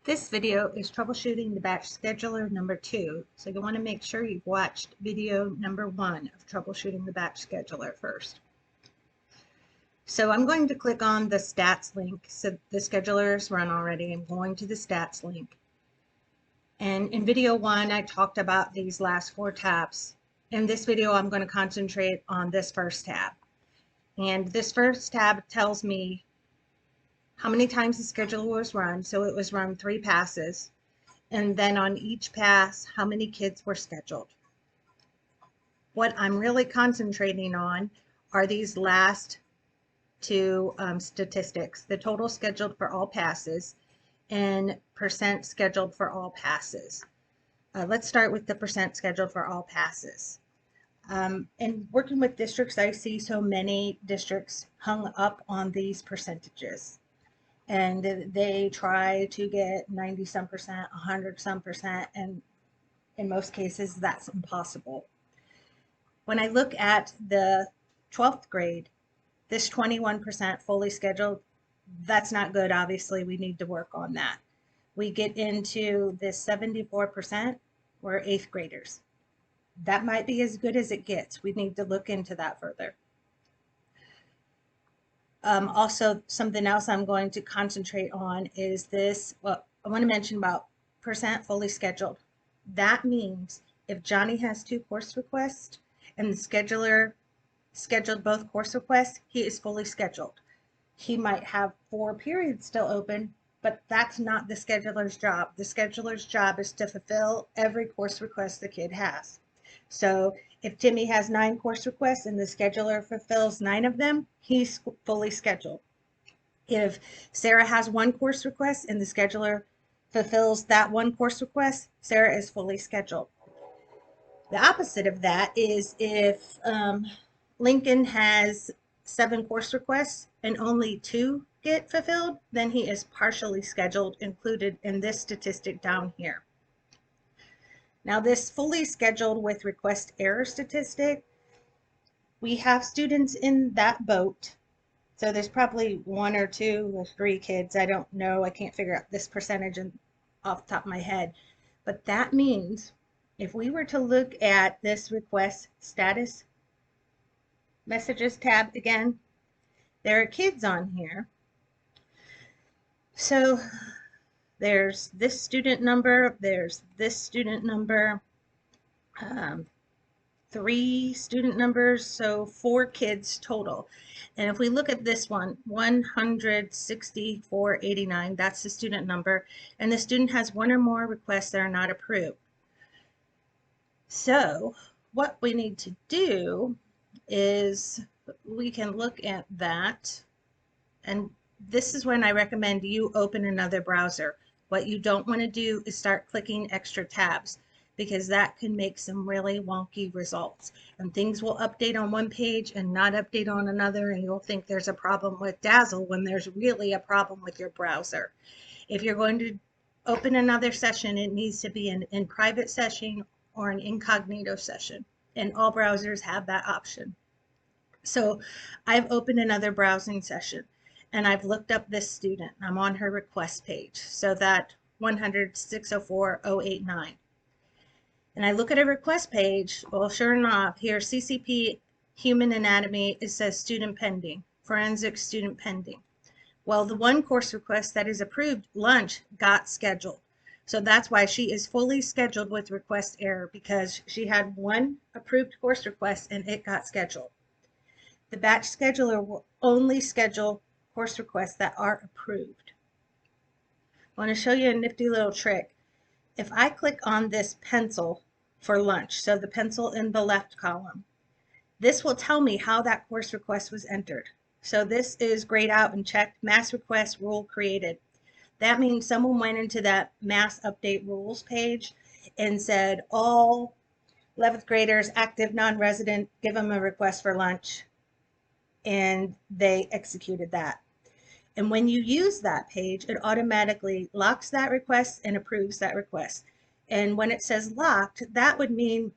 This video is troubleshooting the batch scheduler number 2, so you want to make sure you've watched video number 1 of troubleshooting the batch scheduler first. So I'm going to click on the stats link. So the scheduler is run already. I'm going to the stats link. And in video 1, I talked about these last 4 tabs. In this video, I'm going to concentrate on this first tab. And this first tab tells me how many times the scheduler was run. So it was run 3 passes. And then on each pass, how many kids were scheduled. What I'm really concentrating on are these last 2 statistics, the total scheduled for all passes and percent scheduled for all passes. Let's start with the percent scheduled for all passes. And working with districts, I see so many districts hung up on these percentages. And they try to get 90 some percent, 100 some percent, and in most cases that's impossible. When I look at the 12th grade, this 21% fully scheduled, that's not good. Obviously, we need to work on that. We get into this 74%, we're 8th graders. That might be as good as it gets. We need to look into that further. Also, something else I'm going to concentrate on is this. Well, I want to mention about percent fully scheduled. That means if Johnny has 2 course requests and the scheduler scheduled both course requests, he is fully scheduled. He might have 4 periods still open, but that's not the scheduler's job. The scheduler's job is to fulfill every course request the kid has. So if Timmy has 9 course requests and the scheduler fulfills 9 of them, he's fully scheduled. If Sarah has 1 course request and the scheduler fulfills that 1 course request, Sarah is fully scheduled. The opposite of that is if Lincoln has 7 course requests and only 2 get fulfilled, then he is partially scheduled, included in this statistic down here. Now this fully scheduled with request error statistic, we have students in that boat. So there's probably 1 or 2 or 3 kids. I don't know. I can't figure out this percentage off the top of my head. But that means if we were to look at this request status messages tab again, there are kids on here. So there's this student number, there's this student number, 3 student numbers, so 4 kids total. And if we look at this one, 16489, that's the student number, and the student has 1 or more requests that are not approved. So what we need to do is we can look at that, and this is when I recommend you open another browser. What you don't want to do is start clicking extra tabs, because that can make some really wonky results, and things will update on one page and not update on another, and you'll think there's a problem with Dazzle when there's really a problem with your browser. If you're going to open another session, it needs to be an in private session or an incognito session, and all browsers have that option. So I've opened another browsing session and I've looked up this student. I'm on her request page, so that 100-604-089. And I look at a request page. Well, sure enough, here CCP Human Anatomy, it says student pending, forensic student pending. Well, the 1 course request that is approved, lunch, got scheduled. So that's why she is fully scheduled with request error, because she had 1 approved course request and it got scheduled. The batch scheduler will only schedule course requests that are approved. I want to show you a nifty little trick. If I click on this pencil for lunch, so the pencil in the left column, this will tell me how that course request was entered. So this is grayed out and checked, mass request rule created. That means someone went into that mass update rules page and said, all 11th graders, active non-resident, give them a request for lunch. And they executed that. And when you use that page, it automatically locks that request and approves that request. And when it says locked, that would mean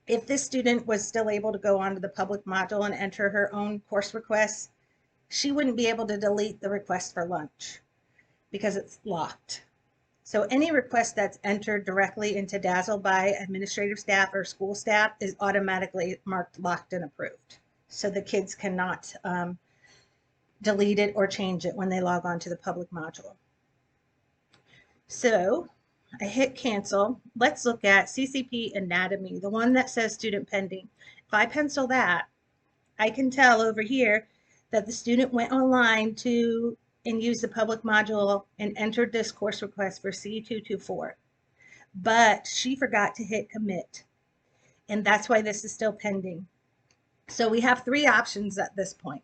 if this student was still able to go onto the public module and enter her own course requests, she wouldn't be able to delete the request for lunch because it's locked. So any request that's entered directly into Dazzle by administrative staff or school staff is automatically marked locked and approved. So the kids cannot delete it or change it when they log on to the public module. So I hit cancel. Let's look at CCP anatomy, the one that says student pending. If I pencil that, I can tell over here that the student went online and used the public module and entered this course request for C224, but she forgot to hit commit. And that's why this is still pending. So we have 3 options at this point.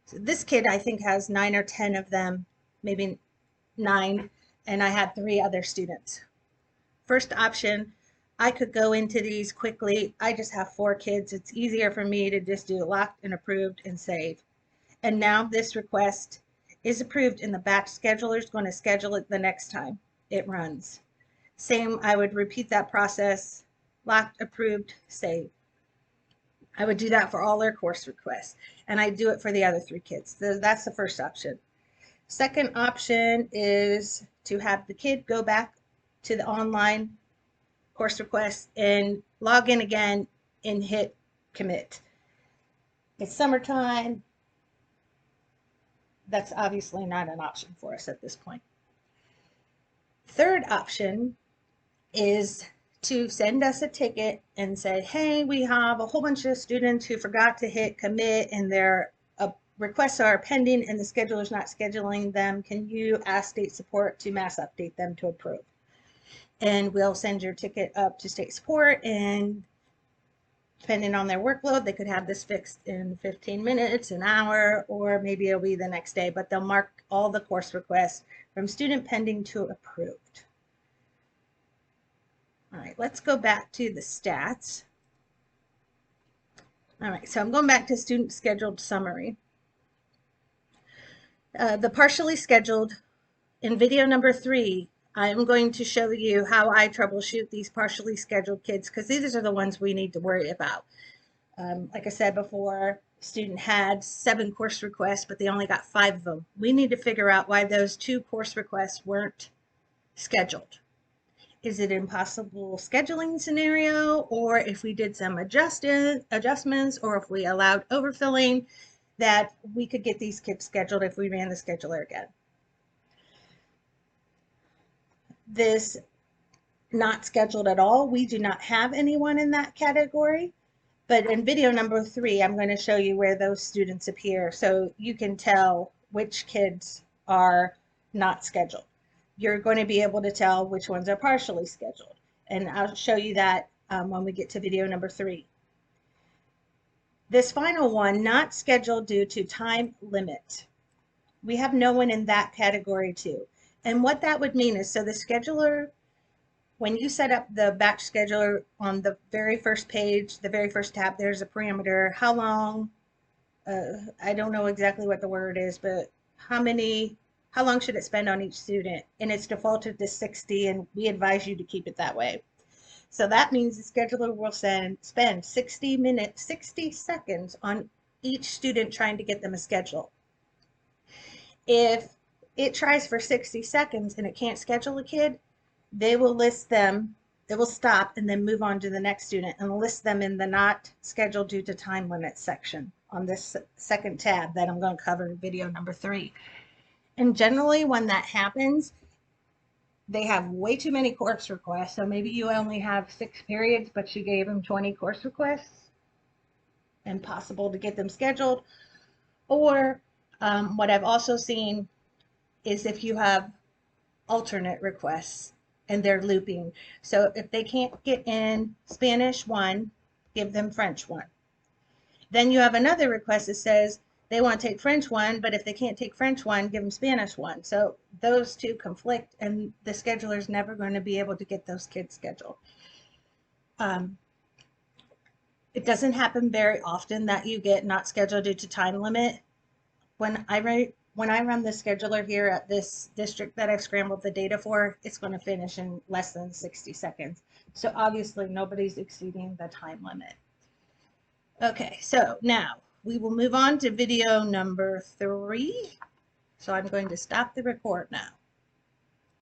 So this kid, I think, has 9 or 10 of them, maybe 9, and I had 3 other students. First option, I could go into these quickly. I just have 4 kids. It's easier for me to just do locked and approved and save. And now this request is approved and the batch scheduler is going to schedule it the next time it runs. Same, I would repeat that process, locked, approved, save. I would do that for all their course requests, and I do it for the other 3 kids. So that's the first option. Second option is to have the kid go back to the online course request and log in again and hit commit. It's summertime. That's obviously not an option for us at this point. Third option is to send us a ticket and say, hey, we have a whole bunch of students who forgot to hit commit and their requests are pending and the scheduler is not scheduling them. Can you ask state support to mass update them to approve? And we'll send your ticket up to state support, and depending on their workload, they could have this fixed in 15 minutes, an hour, or maybe it'll be the next day, but they'll mark all the course requests from student pending to approved. All right, let's go back to the stats. All right, so I'm going back to student scheduled summary. The partially scheduled, in video number 3, I'm going to show you how I troubleshoot these partially scheduled kids, because these are the ones we need to worry about. Like I said before, student had 7 course requests, but they only got 5 of them. We need to figure out why those 2 course requests weren't scheduled. Is it an impossible scheduling scenario, or if we did some adjustments, or if we allowed overfilling, that we could get these kids scheduled if we ran the scheduler again. This not scheduled at all, we do not have anyone in that category, but in video number 3, I'm going to show you where those students appear so you can tell which kids are not scheduled. You're going to be able to tell which ones are partially scheduled, and I'll show you that when we get to video number 3. This final one, not scheduled due to time limit. We have no one in that category too. And what that would mean is, so the scheduler, when you set up the batch scheduler on the very first page, the very first tab, there's a parameter, how long, I don't know exactly what the word is, but how long should it spend on each student? And it's defaulted to 60, and we advise you to keep it that way. So that means the scheduler will spend 60 seconds on each student trying to get them a schedule. If it tries for 60 seconds and it can't schedule a kid, they will list them, it will stop and then move on to the next student and list them in the not scheduled due to time limit section on this second tab that I'm going to cover in video number 3. And generally when that happens, they have way too many course requests. So maybe you only have 6 periods, but you gave them 20 course requests. Impossible to get them scheduled. Or what I've also seen is if you have alternate requests and they're looping. So if they can't get in Spanish 1, give them French 1. Then you have another request that says they want to take French 1, but if they can't take French 1, give them Spanish 1. So those 2 conflict, and the scheduler is never going to be able to get those kids scheduled. It doesn't happen very often that you get not scheduled due to time limit. When I run the scheduler here at this district that I've scrambled the data for, it's going to finish in less than 60 seconds. So obviously nobody's exceeding the time limit. Okay, so now we will move on to video number 3. So I'm going to stop the record now.